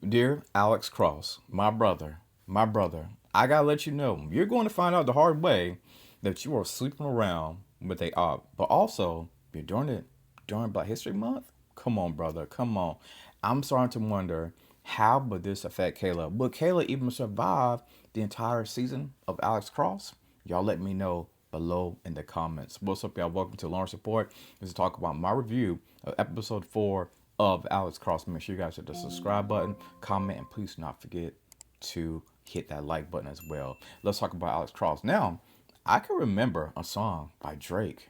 Dear Alex Cross, my brother, I gotta let you know, you're going to find out the hard way that you are sleeping around with a op. But also, you're doing it during Black History Month? Come on, brother, come on. I'm starting to wonder, how would this affect Kayla? Will Kayla even survive the entire season of Alex Cross? Y'all let me know below in the comments. What's up, y'all? Welcome to Lawrence Report. This is talk about my review of episode 4 of Alex Cross. Make sure you guys hit the subscribe button, comment, and please do not forget to hit that like button as well. Let's talk about Alex Cross. Now, I can remember a song by Drake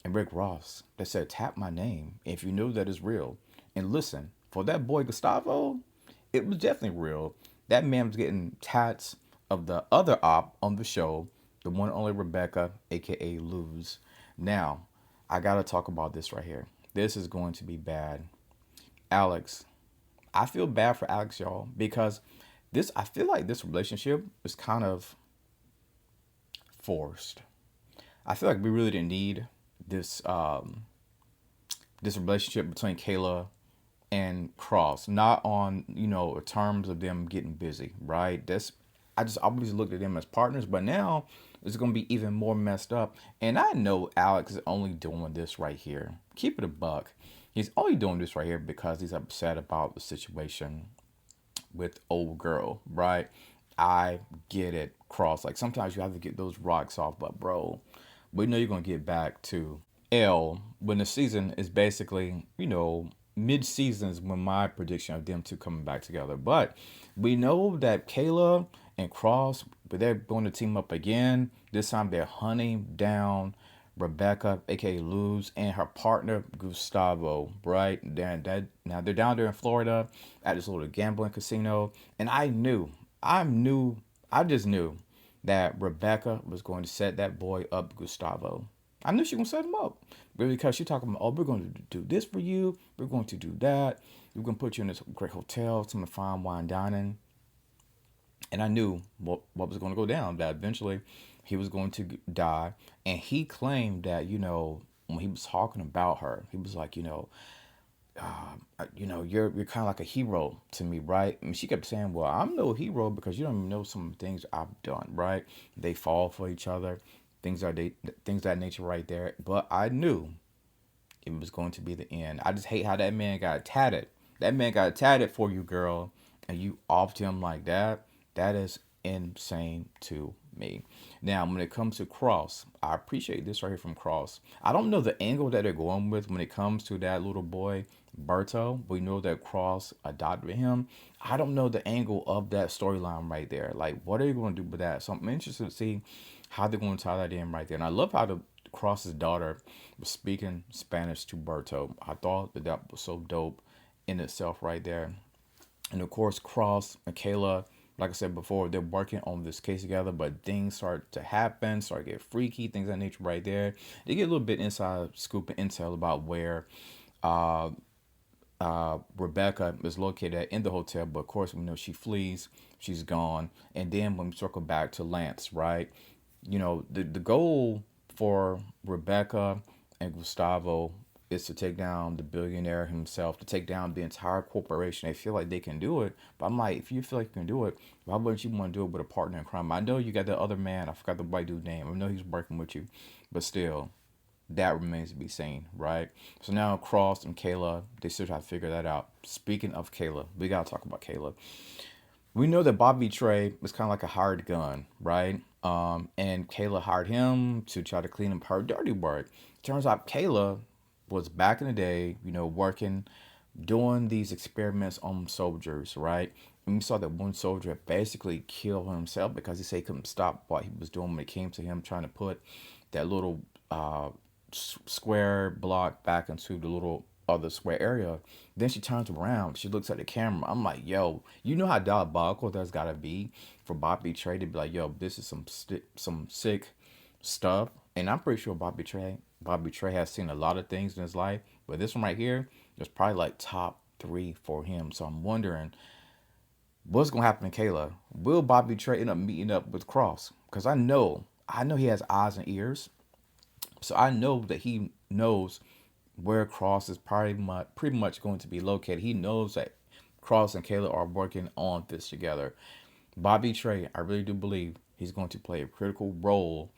and Rick Ross that said, "Tap my name if you know that is real." And listen, for that boy Gustavo, it was definitely real. That man was getting tats of the other op on the show, the one and only Rebecca, aka Luz. Now, I gotta talk about this right here. This is going to be bad. Alex, I feel bad for Alex, y'all, because I feel like this relationship is kind of forced. I feel like we really didn't need this relationship between Kayla and Cross, not on terms of them getting busy, right? That's I just always looked at them as partners, but now it's gonna be even more messed up. And I know Alex is only doing this right here. Keep it a buck. He's only doing this right here because he's upset about the situation with old girl, right? I get it, Cross. Like sometimes you have to get those rocks off, but bro, we know you're gonna get back to L when the season is basically, mid seasons when my prediction of them two coming back together. But we know that Kayla and Cross, but they're going to team up again. This time they're hunting down Rebecca, aka Luz, and her partner Gustavo, right? Now they're down there in Florida at this little gambling casino, and I just knew that Rebecca was going to set that boy up, Gustavo. I knew she was gonna set him up, but because she talking about, oh, we're going to do this for you, we're going to do that, we're gonna put you in this great hotel, some fine wine dining, and I knew what was going to go down. That eventually he was going to die, and he claimed that when he was talking about her, he was like, you're kind of like a hero to me, right? And she kept saying, well, I'm no hero because you don't even know some of the things I've done, right? They fall for each other, things that nature right there. But I knew it was going to be the end. I just hate how that man got tatted. That man got tatted for you, girl, and you offed him like that. That is insane to me. Now, when it comes to Cross, I appreciate this right here from Cross. I don't know the angle that they're going with when it comes to that little boy, Berto. We know that Cross adopted him. I don't know the angle of that storyline right there. Like, what are you going to do with that? So I'm interested to see how they're going to tie that in right there. And I love how the Cross's daughter was speaking Spanish to Berto. I thought that was so dope in itself right there. And of course, Cross and Kayla, like I said before, they're working on this case together, but things start to happen, start to get freaky, things of that nature right there. They get a little bit inside scoop and intel about where uh, Rebecca is located at in the hotel, but of course we know she flees, she's gone. And then when we circle back to Lance, right? The goal for Rebecca and Gustavo is to take down the billionaire himself, to take down the entire corporation. They feel like they can do it, but I'm like, if you feel like you can do it, why wouldn't you want to do it with a partner in crime? I know you got the other man. I forgot the white dude's name. I know he's working with you, but still, that remains to be seen, right? So now Cross and Kayla, they still try to figure that out. Speaking of Kayla, we gotta talk about Kayla. We know that Bobby Trey was kind of like a hired gun, right? And Kayla hired him to try to clean up her dirty work. Turns out Kayla was back in the day, working, doing these experiments on soldiers, right? And we saw that one soldier basically killed himself because he said he couldn't stop what he was doing when it came to him trying to put that little square block back into the little other square area. Then she turns around, she looks at the camera. I'm like, yo, you know how diabolical that's gotta be for Bobby Trey to be like, yo, this is some sick stuff. And I'm pretty sure Bobby Trey has seen a lot of things in his life, but this one right here is probably like top three for him. So I'm wondering what's gonna happen to Kayla. Will Bobby Trey end up meeting up with Cross? Because I know he has eyes and ears. So I know that he knows where Cross is pretty much going to be located. He knows that Cross and Kayla are working on this together. Bobby Trey, I really do believe he's going to play a critical role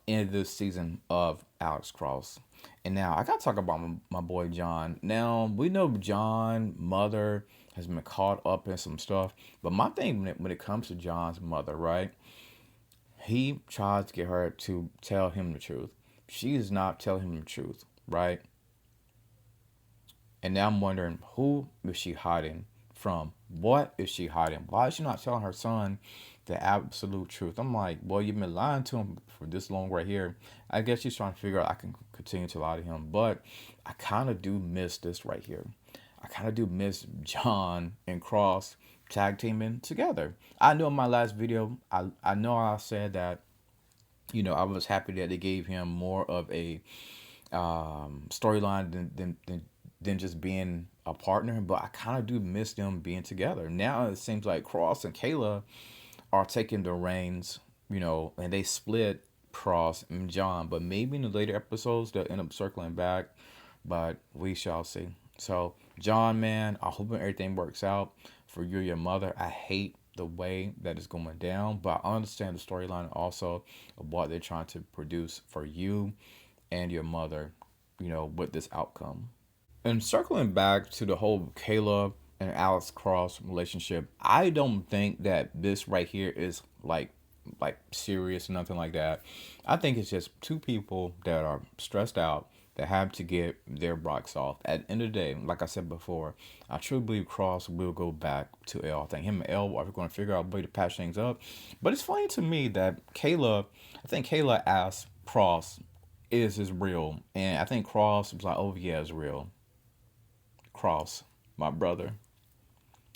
in this season of Alex Cross. And now I gotta talk about my boy John. Now we know John mother has been caught up in some stuff, but my thing when it comes to John's mother, right? He tries to get her to tell him the truth. She is not telling him the truth, right? And now I'm wondering, who is she hiding from? What is she hiding? Why is she not telling her son the absolute truth? I'm like, well, you've been lying to him for this long right here. I guess she's trying to figure out I can continue to lie to him. But I kind of do miss this right here. I kind of do miss John and Cross tag teaming together. I know in my last video, I know I said that, I was happy that they gave him more of a storyline than just being a partner. But I kind of do miss them being together. Now it seems like Cross and Kayla are taking the reins, and they split Cross and John. But maybe in the later episodes they'll end up circling back. But we shall see. So John, man, I hope everything works out for you and your mother. I hate the way that it's going down, but I understand the storyline also of what they're trying to produce for you and your mother, with this outcome. And circling back to the whole Kayla and Alex Cross relationship, I don't think that this right here is like serious, nothing like that. I think it's just two people that are stressed out that have to get their rocks off. At the end of the day, like I said before, I truly believe Cross will go back to L. I think him and L are going to figure out a way to patch things up. But it's funny to me that I think Kayla asked Cross, is this real? And I think Cross was like, oh yeah, it's real. Cross, my brother.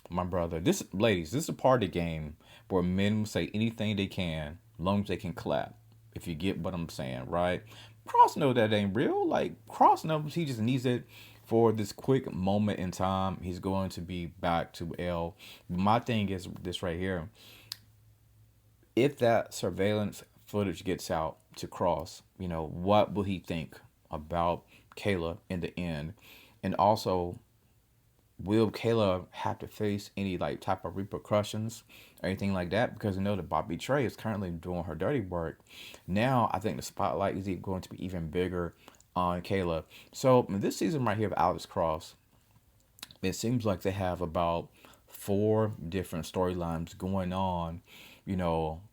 My brother. Ladies, this is a party game where men will say anything they can, as long as they can clap. If you get what I'm saying, right? Cross knows that ain't real. Like, Cross knows he just needs it for this quick moment in time. He's going to be back to L. My thing is this right here. If that surveillance footage gets out to Cross, what will he think about Kayla in the end? And also, will Kayla have to face any like type of repercussions or anything like that? Because I know that Bobby Trey is currently doing her dirty work. Now I think the spotlight is going to be even bigger on Kayla. So this season right here of Alex Cross, it seems like they have about 4 different storylines going on,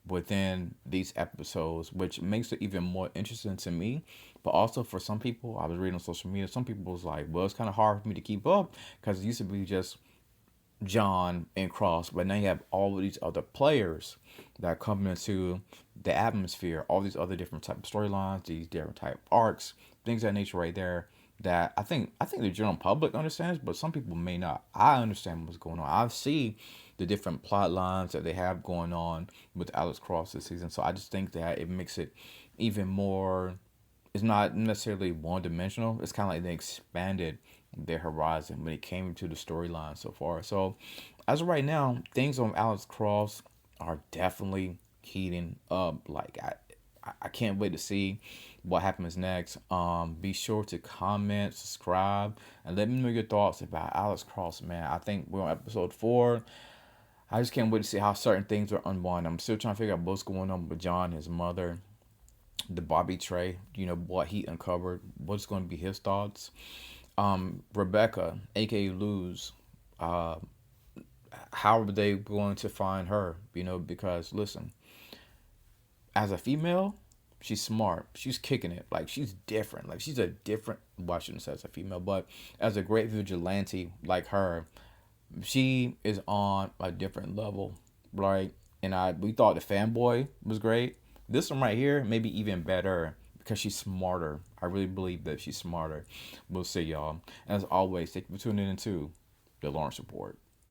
within these episodes, which makes it even more interesting to me. But also for some people, I was reading on social media, some people was like, well, it's kind of hard for me to keep up because it used to be just John and Cross, but now you have all of these other players that are coming into the atmosphere, all these other different type of storylines, these different type of arcs, things of that nature right there. That I think the general public understands, but some people may not. I understand what's going on. I see the different plot lines that they have going on with Alex Cross this season. So I just think that it makes it even more. It's not necessarily one dimensional. It's kind of like they expanded their horizon when it came to the storyline so far. So as of right now, things on Alex Cross are definitely heating up. Like I can't wait to see what happens next. Be sure to comment, subscribe, and let me know your thoughts about Alex Cross, man. I think we're on episode 4. I just can't wait to see how certain things are unwound. I'm still trying to figure out what's going on with John, his mother, the Bobby Trey, what he uncovered, what's going to be his thoughts. Rebecca, aka Luz, how are they going to find her? Because listen, as a female, she's smart. She's kicking it. Like, she's different. Like, she's a different, well, I shouldn't say as a female, but as a great vigilante like her, she is on a different level, right? And we thought the fanboy was great. This one right here, maybe even better because she's smarter. I really believe that she's smarter. We'll see, y'all. As always, thank you for tuning in to the Lawrence Report.